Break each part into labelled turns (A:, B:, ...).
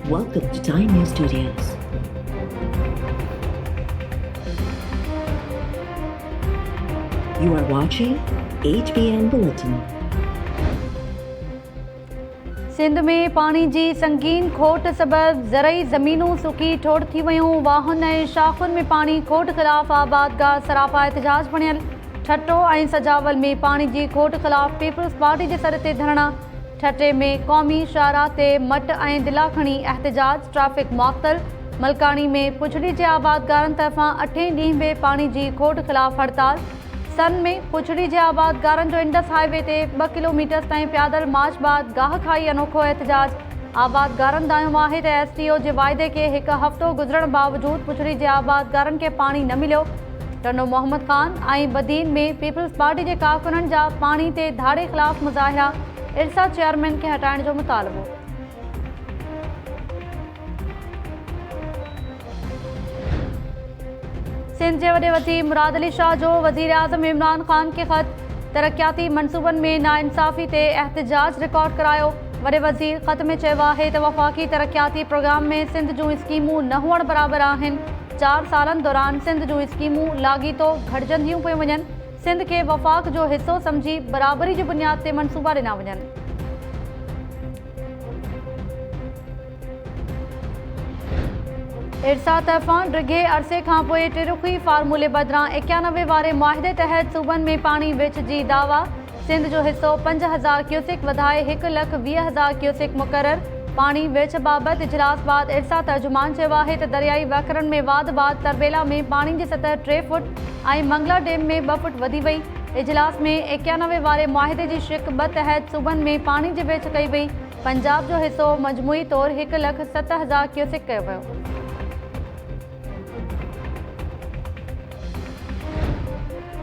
A: Welcome to Time News Studios. You are watching HBN Bulletin.
B: Sindh में पानी जी संगीन खोट सबब ज़रई ज़मीनूं सुकी ठोड़ थी वयूं। वाहन ऐं शाख़ुनि में पानी खोट ख़िलाफ़ आबादगाह सरापा एहतजाज बणियल। ठट्टो ऐं सजावल में पानी जी खोट ख़िलाफ़ पीपल्स पार्टी जे सर ते धरणा। ठट्टे में क़ौमी शाहराह ते मट ऐं दिला खणी एहतजाज। ट्रैफ़िक मुअत्तल। मलकानी में पुछड़ी जे आबादगारनि तरफ़ां 8हें ॾींहं बि पानी जी खोट ख़िलाफ़ हड़ताल। सन में पुछड़ी जे आबादगारनि जो इंडस हाईवे ते 2 किलोमीटर ताईं पैदल मार्च बाद गाह खाई अनोखो एहतजाज। आबादगारनि दायो आहे त STO जे वाइदे खे 1 हफ़्तो गुज़रण बावजूद पुछड़ी जे आबादगारनि खे पाणी न मिलियो। टनो मोहम्मद ख़ान ऐं बदीन में पीपल्स पार्टी जे कारकुननि जा पाणी ते धाड़े ख़िलाफ़ मुज़ाहिरा। इरसा चेयरमैन खे हटाइण जो मुतालबो। सिंध जे वॾे वज़ीर मुराद अली शाह जो वज़ीर आज़म इमरान ख़ान खे ख़त। तरक़ियाती मनसूबनि में नाइंसाफ़ी ते एहतजाज रिकॉर्ड करायो। वॾे वज़ीर ख़त में चयो आहे त वफ़ाक़ी तरक़ियाती प्रोग्राम में सिंध जूं स्कीमूं न हुअण बराबरि आहिनि। 4 सालनि दौरान सिंध जूं स्कीमूं लाॻीतो घटिजंदियूं पियूं वञनि। सिंध खे वफ़ाक़ जो हिसो सम्झी बराबरी जी बुनियाद ते मनसूबा ॾिना वञनि। इरसा तरफ़ां डिघे अरसे खां पोइ टिरुखी फार्मूले बदिरां 91 वारे मुआहिदे तहत सूबनि में पाणी विच जी दावा। सिंध जो हिसो 5000 क्यूसेक वधाए 1,20,000 क्यूसेक मुक़रर। पाणी विच बाबति इजलास बाद इरसा तर्जुमान चयो आहे त दरियाई वहकरनि में वाध बाद तरबेला में पाणी जी सतह 3 फुट ऐं मंगला डैम में 2 फुट वधी वई। इजलास में 91 वारे मुआहिदे जी शिक 2 तहत सूबनि में पाणी जी विच कई वई। पंजाब जो हिसो मजमूई तौरु 1,07,000 क्यूसेक कयो वियो।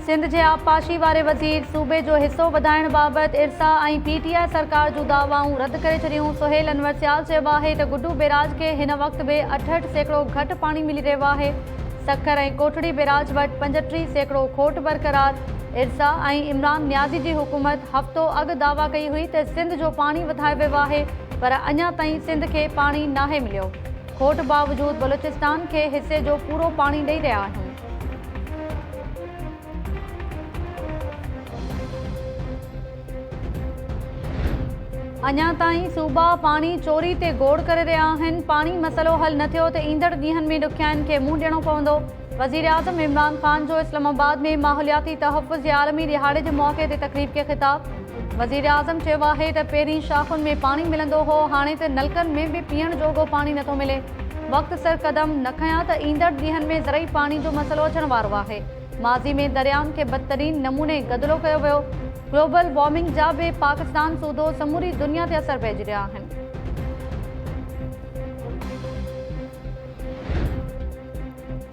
B: सिंध जे आबपाशी वारे वज़ीर सूबे जो हिसो वधाइण बाबति इरसा ऐं PTI सरकार जूं दावाऊं रद्द करे छॾियूं। सुहेल अनवर सियाल चयो आहे त गुड्डू बैराज खे हिन वक़्त बि 68% घटि पाणी मिली रहियो आहे। सखर ऐं कोठड़ी बैराज वटि 35% खोट बरक़रार। इरसा ऐं इमरान नियाज़ी जी हुकूमत हफ़्तो अॻु दावा कई हुई त सिंध जो पाणी वधाए वियो आहे, पर अञा ताईं सिंध खे पाणी नाहे मिलियो। खोट बावजूद बलूचिस्तान खे हिसे जो पूरो पाणी ॾेई रहिया आहियूं। अञा ताईं सूबा पाणी चोरी ते गोड़ करे रहिया आहिनि। पाणी मसइलो हल न थियो त ईंदड़ ॾींहनि में ॾुखियाईनि खे मुंहुं ॾियणो पवंदो। वज़ीर आज़म इमरान ख़ान जो इस्लामाबाद में माहौलियाती तहफ़्फ़ुज़ जे आलमी दिहाड़े जे मौक़े ते तक़रीब खे ख़िताब। वज़ीर आज़म चयो आहे त पहिरीं शाख़ुनि में पाणी मिलंदो हो, हाणे त नलकनि में बि पीअण जोॻो पाणी नथो मिले। वक़्त सर क़दम न खयां त ईंदड़ ॾींहनि में ज़रई पाणी जो मसइलो अचण वारो आहे। माज़ी में दरियाउनि खे बदतरीन नमूने गदिलो कयो वियो। ग्लोबल वार्मिंग जा बि पाकिस्तान सूदो समूरी दुनिया ते असर पइजी रहिया आहिनि।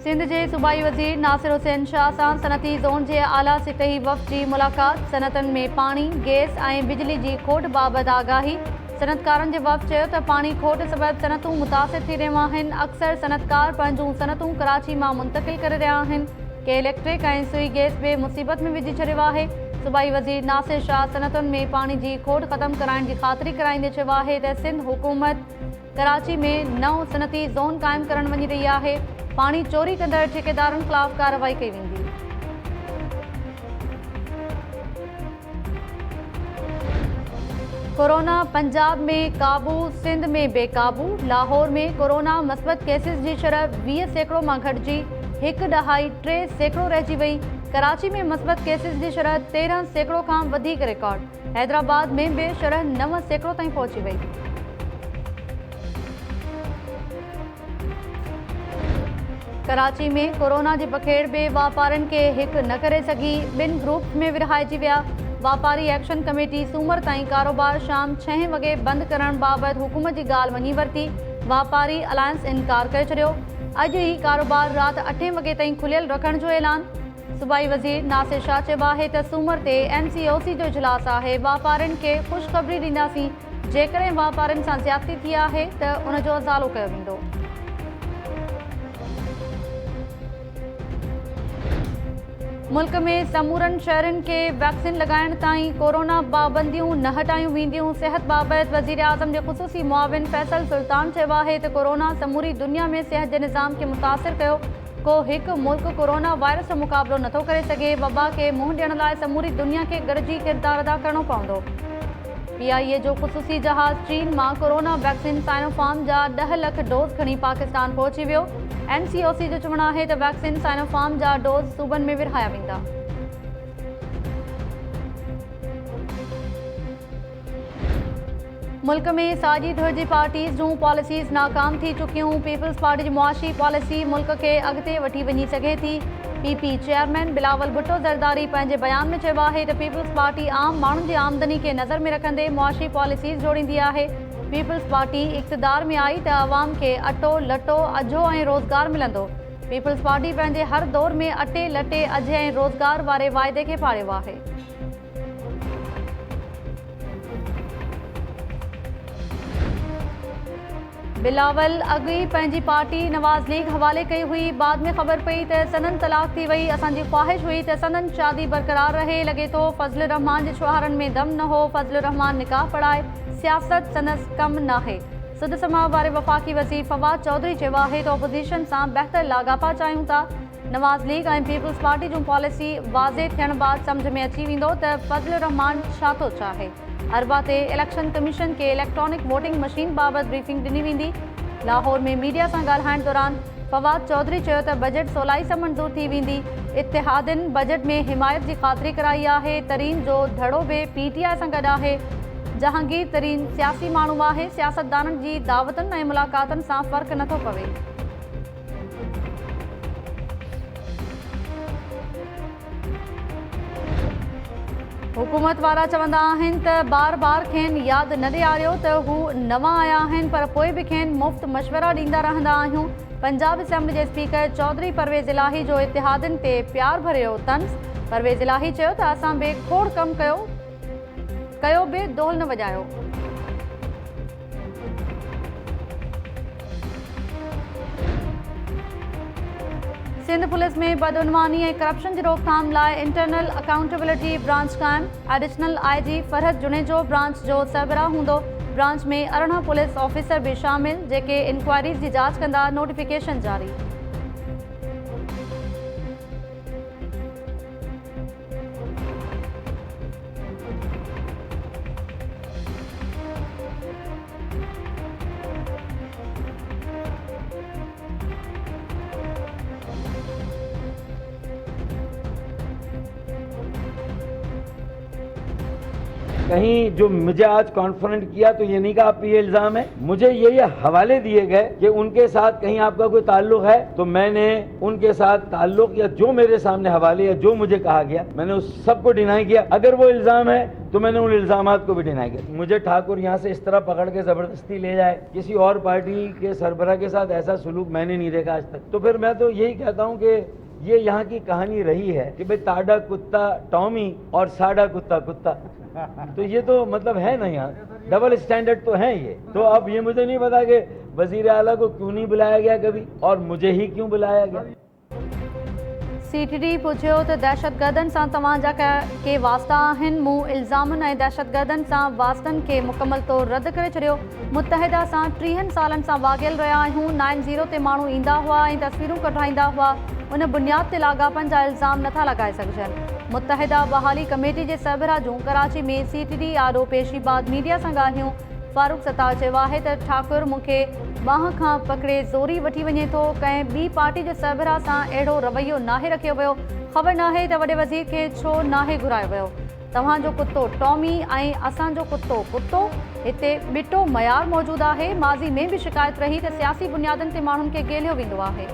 B: सिंध जे सूबाई वज़ीर नासिर हुसैन शाह सां सनअती ज़ोन जे आला सिटही वफ़द जी मुलाक़ात। सनअतनि में पाणी, गैस ऐं बिजली जी खोट बाबति आगाही। सनअतकारनि जे वफ़द चयो त पाणी खोट सबबि सनअतूं मुतासिर थी रहियूं आहिनि। अक्सर सनअतकार पंहिंजूं सनअतूं कराची मां मुंतक़िल करे रहिया आहिनि। के इलेक्ट्रिक ऐं सुई गैस बि मुसीबत में विझी छॾियो आहे। सूबाई वज़ीर नासिर शाह सनअतुनि में पाणी जी खोट ख़तमु कराइण जी ख़ातिरी कराईंदे चयो आहे त सिंध हुकूमत कराची में नओं सनअती ज़ोन क़ाइमु करणु वञी रही आहे। पाणी चोरी कंदड़ ठेकेदारनि ख़िलाफ़ कार्रवाई कई वेंदी। कोरोना पंजाब में क़ाबू, सिंध में बेक़ाबू। लाहौर में कोरोना मस्बत केसिस जी शरह 20% मां घटिजी 1.3% रहिजी वई। कराची में मस्बत केसिस जी शरह 13% खां वधीक रिकॉर्ड। हैदराबाद में बि शरह 9% ताईं पहुची वई। कराची में कोरोना जी बखेड़ बि वापारनि खे हिकु न करे सघी। 2 ग्रुप में विरहाइजी विया। वापारी एक्शन कमेटी सूमर ताईं कारोबार शाम 6 वॻे बंदि करण बाबति हुकूमत जी ॻाल्हि मञी वरिती। वापारी अलायंस इनकार करे छॾियो। अॼु ई कारोबार राति 8 वॻे ताईं खुलियल रखण जो ऐलान। सूबाई वज़ीर नासिर शाह चयो आहे त सूमर ते MCOC जो इजलास आहे। वापारनि खे ख़ुशख़बरी ॾींदासीं। जेकॾहिं वापारनि सां ज़्यादती थी आहे त उन जो अज़ालो कयो वेंदो। मुल्क में समूरनि शहरनि खे वैक्सीन लॻाइण ताईं कोरोना पाबंदियूं न हटायूं वेंदियूं। सिहत बाबति वज़ीर आज़म जे ख़ुसूसी मुआविन फैसल सुल्तान चयो आहे त कोरोना समूरी दुनिया में सिहत जे निज़ाम खे मुतासिर कयो। को हिकु मुल्क कोरोना वायरस जो मुक़ाबिलो नथो करे सघे। वबा खे मुंहुं ॾियण लाइ समूरी दुनिया खे गॾिजी किरदारु अदा करणो पवंदो। PIA जो ख़ुसूसी जहाज़ चीन मां कोरोना वैक्सीन साइनोफार्म जा 10 लख डोज़ खणी पाकिस्तान पहुची वियो। NCOC जो चवणु आहे त वैक्सीन साइनोफार्म जा डोज़ सूबनि में विरहाया वेंदा। मुल्क में साॼी धुर जी पार्टीज़ जूं पॉलिसीज़ नाकाम थी चुकियूं। पीपल्स पार्टी जी मुआशी पॉलिसी मुल्क खे अॻिते वठी वञी सघे थी। PP चेयरमैन बिलावल भुट्टो ज़रदारी पंहिंजे बयान में चयो आहे त पीपल्स पार्टी आम माण्हुनि जी आमदनी खे नज़र में रखंदे मुआशी पॉलिसीज़ जोड़ींदी आहे। पीपल्स पार्टी इक़्तिदार में आई त अवाम खे अटो लटो अझो ऐं रोज़गार मिलंदो। पीपल्स पार्टी पंहिंजे हर दौर में अटे लटे अझे ऐं रोज़गार वारे वाइदे खे पाड़ियो आहे। बिलावल अॻु ई पंहिंजी पार्टी नवाज़ लीग हवाले कई हुई। बाद में ख़बर पई त सदन तलाक थी वई। असांजी ख़्वाहिश हुई त सदन शादी बरक़रार रहे। लॻे थो फज़ल रहमान जे छुहारनि में दम न हो। फज़ल रहमान निकाह पढ़ाए सियासत संदसि कमु नाहे। सुद समाज वारे वफ़ाक़ी वज़ीर फवाद चौधरी चयो आहे त ऑपोज़िशन सां बहितर लाॻापा चाहियूं था। नवाज़ लीग ऐं पीपल्स पार्टी जूं पॉलिसी वाज़े थियण बाद सम्झ में अची वेंदो त फज़ल रहमान छा थो चाहे। अरबा ते इलेक्शन कमीशन खे इलेक्ट्रॉनिक वोटिंग मशीन बाबति ब्रीफिंग ॾिनी वेंदी। लाहौर में मीडिया सां ॻाल्हाइण दौरान फवाद चौधरी चयो त बजट सवलाई सां मंज़ूर थी वेंदी। इतिहादिन बजट में हिमायत जी ख़ातिरी कराई आहे। तरीन जो धड़ो बि PTI सां गॾु आहे। जहांगीर तरीन सियासी माण्हू आहे। सियासतदाननि जी दावतनि ऐं मुलाक़ातनि सां फ़र्क़ु नथो पवे। हुकूमत वारा चवंदा आहिनि त बार बार खेनि यादि न ॾियारियो त हू नवां आया आहिनि, पर पोइ बि खेनि मुफ़्त मशवरा ॾींदा रहंदा आहियूं। पंजाब असेंबली जे स्पीकर चौधरी परवेज़ इलाही जो इतिहादिन ते प्यार भरियो तंज़। परवेज़ इलाही चयो त असां बि खोड़ कमु कयो बि दोल न वॼायो। सिंध पुलिस में बदउनवानी ऐं करप्शन जी रोकथाम लाइ इंटरनल अकाउंटेबिलिटी ब्रांच क़ाइम। Additional IG Farhat Junejo branch जो सरबराह हूंदो। ब्रांच में 18 पुलिस ऑफिसर भी शामिल जेके इंक्वायरीज़ जी जांच कंदा। नोटिफिकेशन जारी।
C: कहीं जो मुझे आज कॉन्फ्रंट किया तो ये नहीं कहा आप ये इल्जाम है, मुझे ये हवाले दिए गए कि उनके साथ कहीं आपका कोई ताल्लुक है, तो मैंने उनके साथ ताल्लुक या जो मेरे सामने हवाले या जो मुझे कहा गया मैंने उस सबको डिनाई किया। अगर वो इल्जाम है तो मैंने उन इल्जामात को भी डिनाई किया। मुझे ठाकुर यहाँ से इस तरह पकड़ के जबरदस्ती ले जाए, किसी और पार्टी के सरबराह के साथ ऐसा सुलूक मैंने नहीं देखा आज तक। तो फिर मैं तो यही कहता हूँ कि ये यहाँ की कहानी रही है कि भाई ताड़ा कुत्ता टॉमी और साड़ा कुत्ता कुत्ता, तो ये तो मतलब है ना, यहाँ डबल स्टैंडर्ड तो है ये। तो अब ये मुझे नहीं पता कि वजीर आला को क्यों नहीं बुलाया गया कभी और मुझे ही क्यों बुलाया गया।
B: CTD पुछियो त दहशतगर्दनि सां तव्हांजा के वास्ता आहिनि। मूं इल्ज़ामनि ऐं दहशतगर्दनि सां वास्तनि खे मुकमल तौर रद्द करे छॾियो। मुतहिदा सां 30 सालनि सां वागियल रहिया आहियूं। 90 ते माण्हू ईंदा हुआ ऐं तस्वीरूं कढाईंदा हुआ। उन बुनियाद ते लाॻापनि जा इल्ज़ाम नथा लॻाए सघजनि। मुतहिदा बहाली कमेटी जे सरबराह जूं कराची में CTD आॾो पेशी बाद मीडिया सां ॻाल्हियूं। फारूक सत्तार चयो आहे त ठाकुर मूंखे बांह खां पकड़े ज़ोरी वठी वञे थो। कंहिं ॿी पार्टी जे सरबराह सां अहिड़ो रवैयो नाहे रखियो वियो। ख़बर नाहे त वॾे वज़ीर खे छो नाहे घुरायो वियो। तव्हांजो कुत्तो टॉमी ऐं असांजो कुत्तो कुत्तो। हिते ॿिटो मयार मौजूदु आहे। माज़ी में बि शिकायत रही त सियासी बुनियादनि ते माण्हुनि खे गेलियो वेंदो आहे।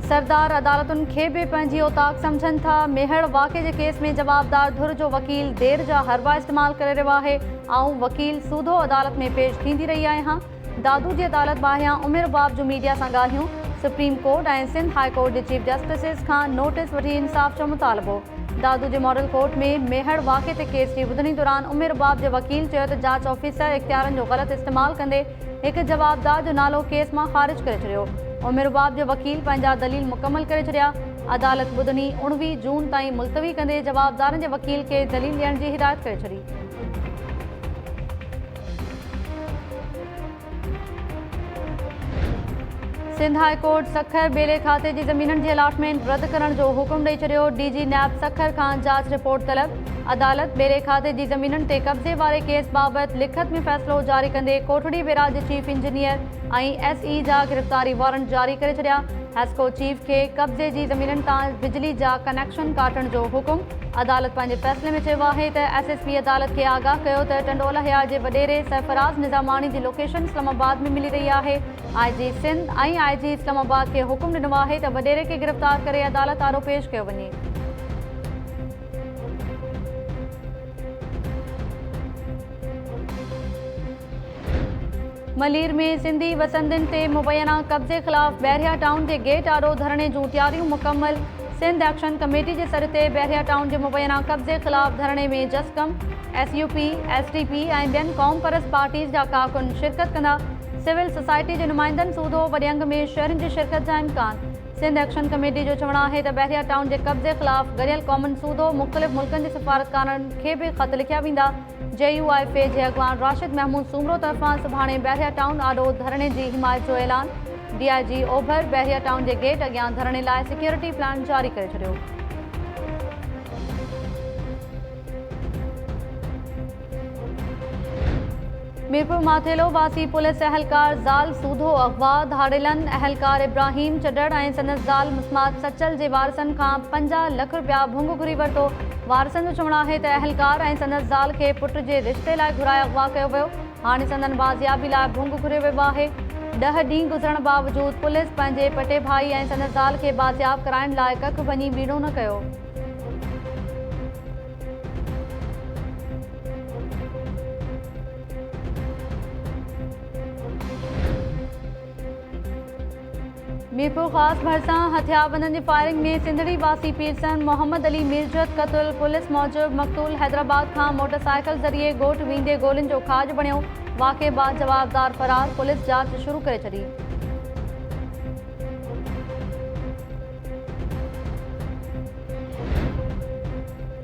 B: सरदार अदालतुनि खे बि पंहिंजी औताक सम्झनि था। मेहड़ वाक़े जे केस में जवाबदार धुर जो वकील देर जा हरबा इस्तेमाल करे रहियो आहे। आऊं वकील सूधो अदालत में पेश थींदी रही आहियां। दादू जी अदालत ॿाहियां उमिर बाब जूं मीडिया सां ॻाल्हियूं। सुप्रीम कोर्ट ऐं सिंध हाई कोर्ट जे चीफ जस्टिस खां नोटिस वठी इंसाफ़ जो मुतालबो। दादू जे मॉडल कोर्ट में मेहड़ वाक़े ते केस जी ॿुधणी दौरान उमिर बाब जे वकील चयो त जांच ऑफिसर इख़्तियारनि जो ग़लति इस्तेमाल कंदे एक जवाबदार जो नालो केस में खारिज करे छड़ियो। उमिर बाब जो वकील पंहिंजा दलील मुकम्मल करे छड़िया। अदालत बुधनी 19 जून ताईं मुलतवी कंदे जवाबदारनि जे वकील के दलील ॾियण जी हिदायत करे छड़ी। सिंध हाई कोर्ट सखर बेले खाते जी ज़मीननि जी अलॉटमेंट रद्द करण जो हुकुम ॾेई छॾियो। डीजी नैब सखर खां जांच रिपोर्ट तलब। अदालत बेले खाते जी ज़मीननि ते कब्ज़े वारे केस बाबति लिखत में फ़ैसिलो जारी कंदे कोठड़ी बेरा जे चीफ इंजीनियर ऐं SE जा गिरफ़्तारी वारंट जारी करे छॾिया। हेस्को चीफ के कब्ज़े जी ज़मीननि तां बिजली जा कनेक्शन काटण जो हुकुम। अदालत पंहिंजे फ़ैसिले में चयो आहे त SSP अदालत खे आगाह कयो त टंडोला हया जे वॾेरे सरफराज़ निज़ामानी जी लोकेशन इस्लामाबाद में मिली रही आहे। IG सिंध ऐं IG इस्लामाबाद खे हुकुम ॾिनो आहे त वॾेरे खे गिरफ़्तार करे अदालत आरो पेश कयो वञे। मलीर में सिंधी वसंदनि ते मुबैना कब्ज़े ख़िलाफ़ बैरिया टाउन जे गेट आरो धरणे जूं तैयारियूं मुकम्मल। सिंध एक्शन कमेटी जे सर ते बैरिया टाउन जे मुबैना कब्ज़े ख़िलाफ़ धरणे में जसकम, SUP, SDP ऐं ॿियनि क़ौम परस्त पार्टीज़ जा कारकुन शिरकत कंदा। सिविल सोसाइटी जे नुमाइंदनि सूदो वॾियंग में शहरनि जी शिरकत जा इम्कान। सिंध एक्शन कमेटी जो चवणु आहे त बैरिया टाउन जे कब्ज़े ख़िलाफ़ गरियल कॉमन सूदो मुख़्तलिफ़ मुल्कनि जे सफ़ारतकारनि खे बि ख़त लिखिया वेंदा। JUIFA जे अॻवान राशिद महमूद सूमरो तरफ़ां सुभाणे बैरिया टाउन आॾो धरणे जी हिमायत जो ऐलान। DIG ओभर बैरिया टाउन जे गेट अॻियां धरणे लाइ सिक्योरिटी प्लान जारी करे छॾियो। मीरपुर माथेलो वासी पुलिस अहलकार ज़ाल सूधो अगवा धाड़ेलन अहलकार इब्राहिम चडड़ ऐं संदसि ज़ाल मुस्मात सचल जे वारसनि खां 50 लख रुपया भुंग घुरी वरितो। वारसनि जो चवणु आहे त अहलकार ऐं संदसि ज़ाल खे पुट जे रिश्ते लाइ घुराए अगवा कयो वियो। हाणे संदन बाज़ियाबी लाइ भुंग घुरियो वियो आहे। 10 ॾींहं गुज़रण बावजूदि पुलिस पंहिंजे पटे भाई ऐं संदसि ज़ाल खे बाज़ियाब कराइण लाइ कख वञी बीड़ो न कयो। मीरपुर ख़ास भरिसां हथियारबंदनि जी फायरिंग में सिंधड़ी वासी पीरसन मोहम्मद अली मीरजत क़तल। पुलिस मूजिबि मक़तूल हैदराबाद खां मोटरसाइकिल ज़रिए ॻोठ वेंदे गोलियुनि जो खाज बणियो। वाक़े बाद जवाबदार फ़रार। पुलिस जांच शुरू करे छॾी।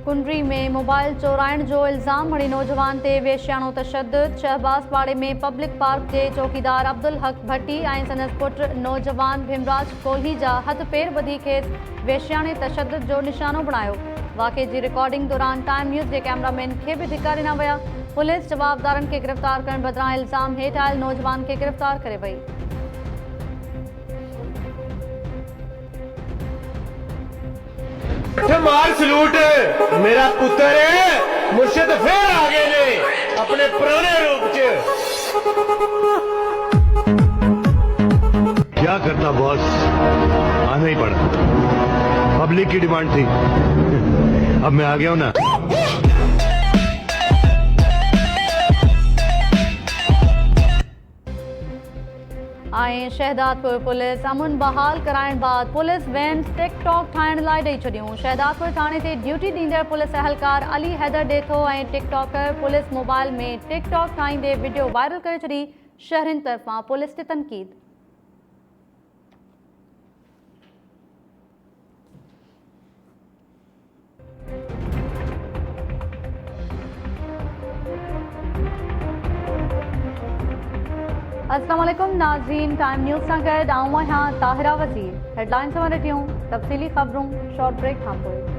B: कुंडरी में मोबाइल चोराइण जो इल्ज़ाम हणी नौजवान ते वेश्याणो तशद्दुद। शहबाज पाड़े में पब्लिक पार्क जे चौकीदार अब्दुल हक भट्टी ऐं संदसि पुट नौजवान भीमराज कोल्ही जा हथ पेर ॿधी खेसि वेश्याणे तशद्दुद जो निशानो बणायो। वाक़े जी रिकॉर्डिंग दौरान टाइम न्यूज़ जे कैमरामैन खे बि धिका ॾिना विया। पुलिस जवाबदारनि खे गिरफ़्तार करण बदिरां इल्ज़ाम हेठि आयल नौजवान खे गिरफ़्तार करे वई।
D: मार सलूट मेरा पुत्र है। मुर्शिद फिर आ गए ने अपने पुराने रूप च। क्या करना बॉस, आना ही पड़ा। पब्लिक की डिमांड थी, अब मैं आ गया हूं ना।
B: शहदादपुर पुलिस अमुन बहाल कराइण बाद पुलिस वैन टिकटॉक ठाहिण लाइ ॾेई छॾियूं। शहदादपुर थाणे ते ड्यूटी ॾींदड़ पुलिस अहलकार अली हैदर ॾेथो ऐं टिकटॉकर पुलिस मोबाइल में टिकटॉक ठाहींदे वीडियो वायरल करे छॾी। शहरनि तरफ़ां पुलिस ते तनक़ीद। अस्सलाम वालेकुम नाज़रीन, टाइम न्यूज़ सां गॾु आऊं आहियां ताहिरा वज़ीर। हेडलाइंस वां ॾिठियूं तफ़सीली ख़बरूं शॉर्ट ब्रेक खां पोइ।